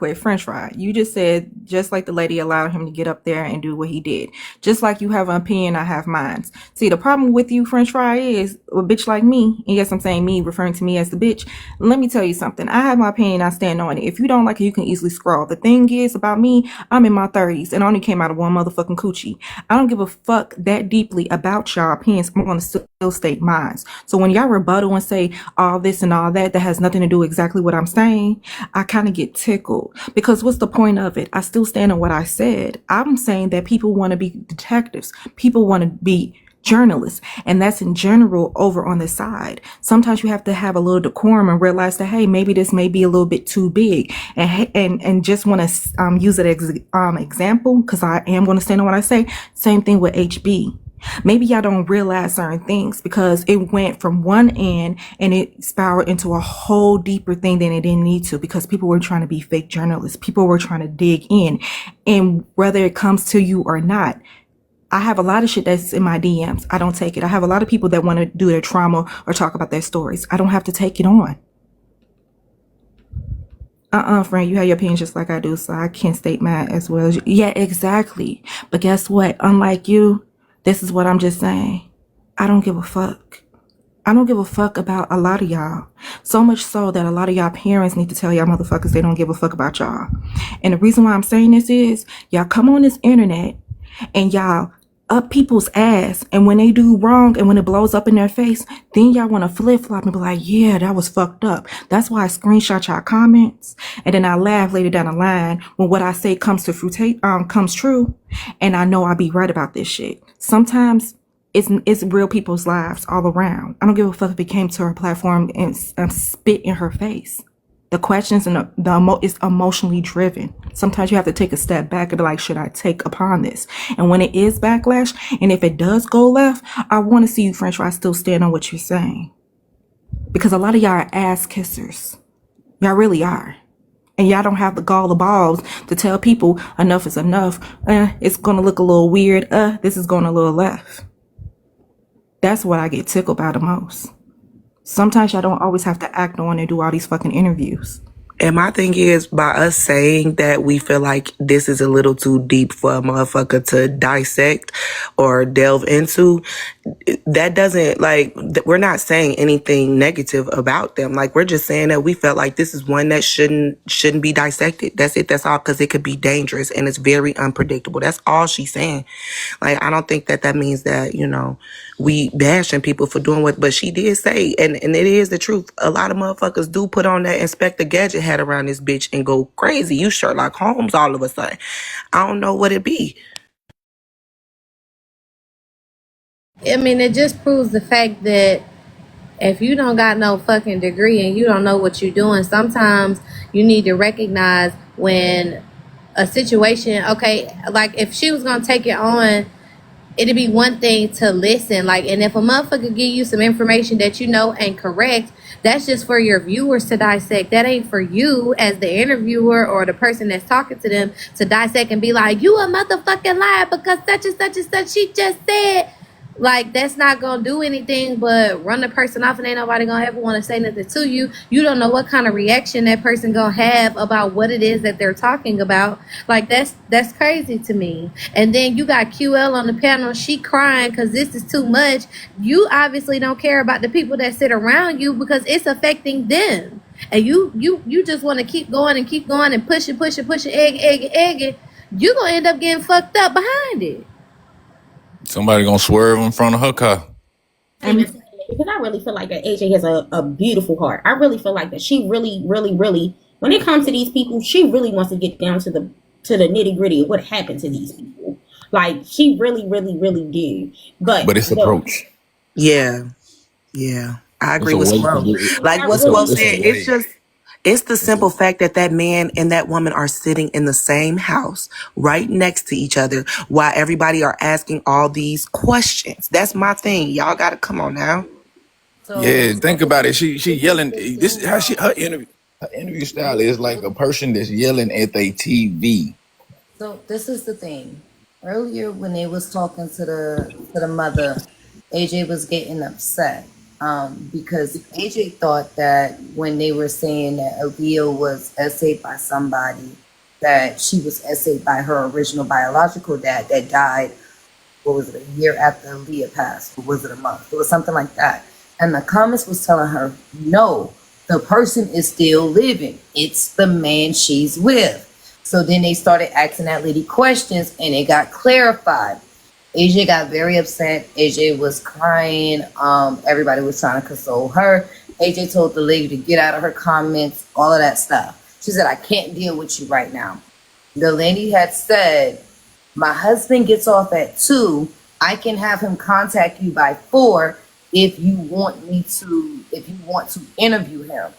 quick, French fry. You just said just like the lady allowed him to get up there and do what he did. Just like you have an opinion, I have mine. See, the problem with you, French fry, is a bitch like me. And yes, I'm saying me, referring to me as the bitch. Let me tell you something. I have my opinion. I stand on it. If you don't like it, you can easily scroll. The thing is about me, I'm in my 30s and I only came out of one motherfucking coochie. I don't give a fuck that deeply about y'all opinions. I'm gonna still state mine. So when y'all rebuttal and say all this and all that has nothing to do with exactly what I'm saying, I kind of get tickled because what's the point of it? I still stand on what I said. I'm saying that people want to be detectives. People want to be journalists, and that's in general over on the side. Sometimes you have to have a little decorum and realize that, hey, maybe this may be a little bit too big, and just want to use it as example because I am going to stand on what I say. Same thing with HB. Maybe y'all don't realize certain things because it went from one end and it spiraled into a whole deeper thing than it didn't need to because people were trying to be fake journalists. People were trying to dig in. And whether it comes to you or not, I have a lot of shit that's in my DMs. I don't take it. I have a lot of people that want to do their trauma or talk about their stories. I don't have to take it on. Friend, you have your opinion just like I do, so I can't state mine as well as you. Yeah, exactly. But guess what? Unlike you, this is what I'm just saying. I don't give a fuck. I don't give a fuck about a lot of y'all. So much so that a lot of y'all parents need to tell y'all motherfuckers they don't give a fuck about y'all. And the reason why I'm saying this is y'all come on this internet and y'all up people's ass, and when they do wrong and when it blows up in their face, then y'all want to flip-flop and be like, yeah, that was fucked up. That's why I screenshot y'all comments, and then I laugh later down the line when what I say comes true, and I know I'll be right about this shit. Sometimes it's real people's lives all around. I don't give a fuck if it came to her platform and spit in her face. The questions and it's emotionally driven. Sometimes you have to take a step back and be like, should I take upon this? And when it is backlash, and if it does go left, I want to see you, French fry, still stand on what you're saying. Because a lot of y'all are ass kissers. Y'all really are. And y'all don't have the gall, the balls to tell people enough is enough. It's going to look a little weird. This is going a little left. That's what I get tickled by the most. Sometimes y'all don't always have to act on and do all these fucking interviews. And my thing is, by us saying that we feel like this is a little too deep for a motherfucker to dissect or delve into, that doesn't, like, we're not saying anything negative about them. Like, we're just saying that we felt like this is one that shouldn't be dissected. That's it. That's all, because it could be dangerous and it's very unpredictable. That's all she's saying. Like, I don't think that means that, we bashing people for doing what, but she did say, and it is the truth. A lot of motherfuckers do put on that Inspector Gadget hat around this bitch and go crazy. You Sherlock Holmes all of a sudden. I don't know what it be. I mean, it just proves the fact that if you don't got no fucking degree and you don't know what you're doing, sometimes you need to recognize when a situation, okay, like if she was gonna take it on, it'd be one thing to listen, like, and if a motherfucker give you some information that you know ain't correct, that's just for your viewers to dissect. That ain't for you as the interviewer or the person that's talking to them to dissect and be like, you a motherfucking liar because such and such and such she just said. Like, that's not gonna do anything but run the person off, and ain't nobody gonna ever want to say nothing to you. You don't know what kind of reaction that person gonna have about what it is that they're talking about. Like, that's crazy to me. And then you got QL on the panel, she crying because this is too much. You obviously don't care about the people that sit around you because it's affecting them, and you just want to keep going and pushing, egg. You gonna end up getting fucked up behind it. Somebody gonna swerve in front of her car. Because I really feel like that AJ has a beautiful heart. I really feel like that she really, really, really, when it comes to these people, she really wants to get down to the nitty gritty of what happened to these people. Like, she really, really, really do. But it's approach. Yeah. I agree with Squirrel. Like what Squirrel said, it's the simple fact that man and that woman are sitting in the same house right next to each other while everybody are asking all these questions. That's my thing. Y'all gotta come on now. So, yeah, think about it. She yelling. This is how her interview style is like a person that's yelling at their TV. So this is the thing. Earlier when they was talking to the mother, AJ was getting upset. because AJ thought that when they were saying that Aaliyah was essayed by somebody, that she was essayed by her original biological dad that died, what was it, a year after Aaliyah passed, or was it a month? It was something like that. And the comments was telling her, no, the person is still living. It's the man she's with. So then they started asking that lady questions and it got clarified. AJ got very upset. AJ was crying. Everybody was trying to console her. AJ told the lady to get out of her comments, all of that stuff. She said, I can't deal with you right now. The lady had said, my husband gets off at 2. I can have him contact you by 4 if you want to interview him.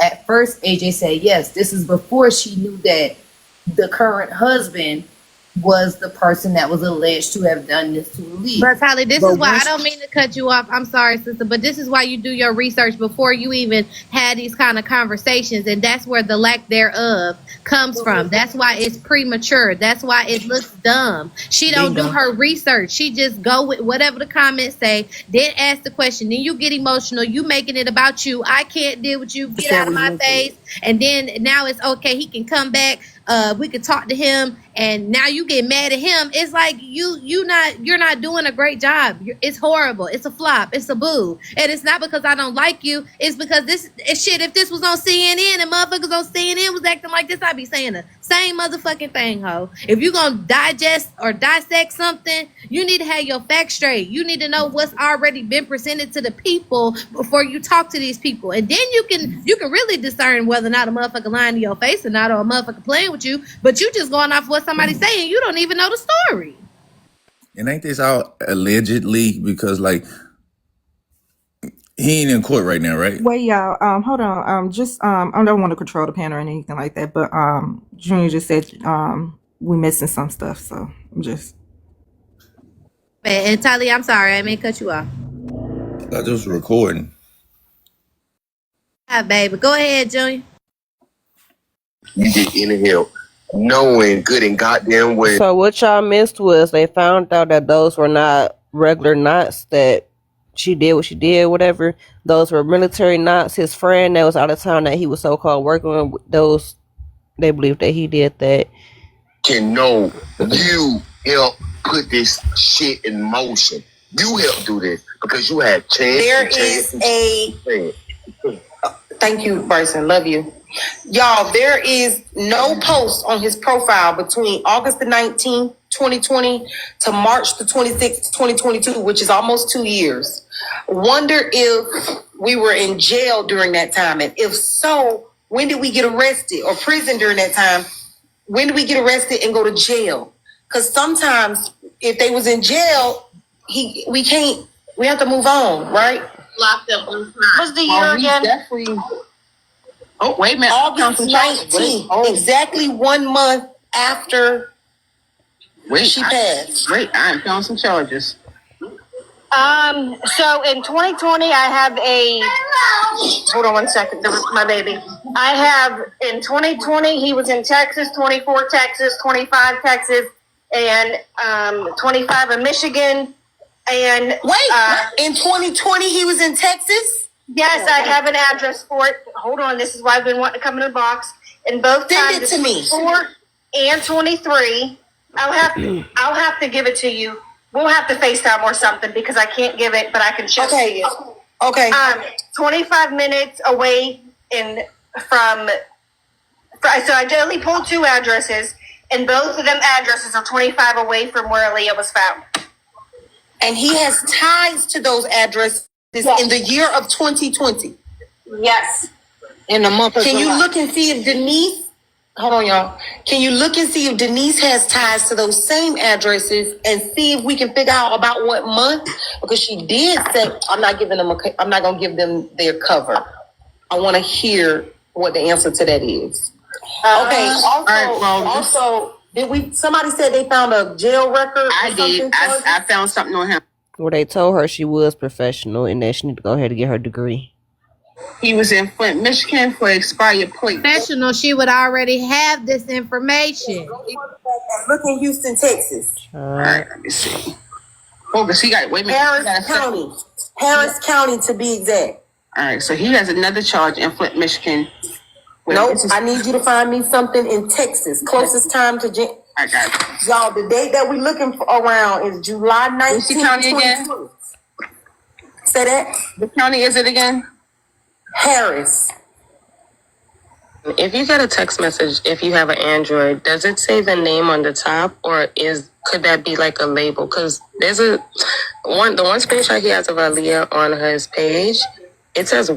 At first, AJ said yes. This is before she knew that the current husband was the person that was alleged to have done this to Lee. But Tylee, this is why I don't mean to cut you off. I'm sorry, sister, but this is why you do your research before you even had these kind of conversations, and that's where the lack thereof comes from. That's why it's premature. That's why it looks dumb. She don't do her research. She just go with whatever the comments say, then ask the question, then you get emotional, you making it about you. I can't deal with you. Get out of my face. And then now it's okay. He can come back. We could talk to him, and now you get mad at him. It's like you're not doing a great job. It's horrible. It's a flop. It's a boo. And it's not because I don't like you. It's because this shit. If this was on CNN and motherfuckers on CNN was acting like this, I'd be saying the same motherfucking thing, ho. If you're gonna digest or dissect something, you need to have your facts straight. You need to know what's already been presented to the people before you talk to these people, and then you can really discern whether or not a motherfucker lying to your face or not, or a motherfucker playing with you. But you just going off what somebody's saying. You don't even know the story. And ain't this all allegedly? Because like he ain't in court right now, right? Wait, y'all. Hold on. Just I don't want to control the panel or anything like that. But Junior just said we missing some stuff, so I'm just. And Tylee, I'm sorry, I may cut you off. I just recording. Hi, baby. Go ahead, Junior. You get in here knowing good and goddamn well. So what y'all missed was they found out that those were not regular knots, that she did what she did, whatever. Those were military knots. His friend that was out of town that he was so-called working with, those, they believe that he did that. Can know you help put this shit in motion. You help do this because you had chance. There is a... Thank you, Bryson. Love you. Y'all, there is no post on his profile between August the 19th, 2020 to March the 26th, 2022, which is almost 2 years. Wonder if we were in jail during that time. And if so, when did we get arrested, or prison during that time? When did we get arrested and go to jail? Because sometimes if they was in jail, we have to move on, right? Locked up on time. What's the year again? Oh, wait a minute. August 19th, exactly 1 month after she passed. Wait, I'm found some charges. So in 2020, I have hold on 1 second, my baby. I have, in 2020, he was in Texas, 24 Texas, 25 Texas, and 25 in Michigan. And in 2020, he was in Texas? Yes, I have an address for it. Hold on, this is why I've been wanting to come in the box. And both Send it to me. 4 and 23. I'll have to give it to you. We'll have to FaceTime or something because I can't give it, but I can show it to you. Okay. 25 minutes away so I only pulled 2 addresses, and both of them addresses are 25 away from where Aaliyah was found. And he has ties to those addresses in the year of 2020. Yes. In the month of July. Can you look and see if Denise, hold on y'all. Can you look and see if Denise has ties to those same addresses and see if we can figure out about what month? Because she did say, I'm not going to give them their cover. I want to hear what the answer to that is. Okay. Somebody said they found a jail record? I did. I found something on him. Where they told her she was professional and that she need to go ahead and get her degree. He was in Flint, Michigan for expired plates. Professional, she would already have this information. Look in Houston, Texas. All right, let me see. Focus. He got, wait a minute. Harris County. Harris County to be exact. All right, so he has another charge in Flint, Michigan. Nope, I need you to find me something in Texas. Closest time to I got it. y'all. The date that we looking for around is July 19th. What's the county again? Say that. The county is it again? Harris. If you get a text message, if you have an Android, does it say the name on the top, or could that be like a label? Because there's the one screenshot he has of Aaliyah on his page. It says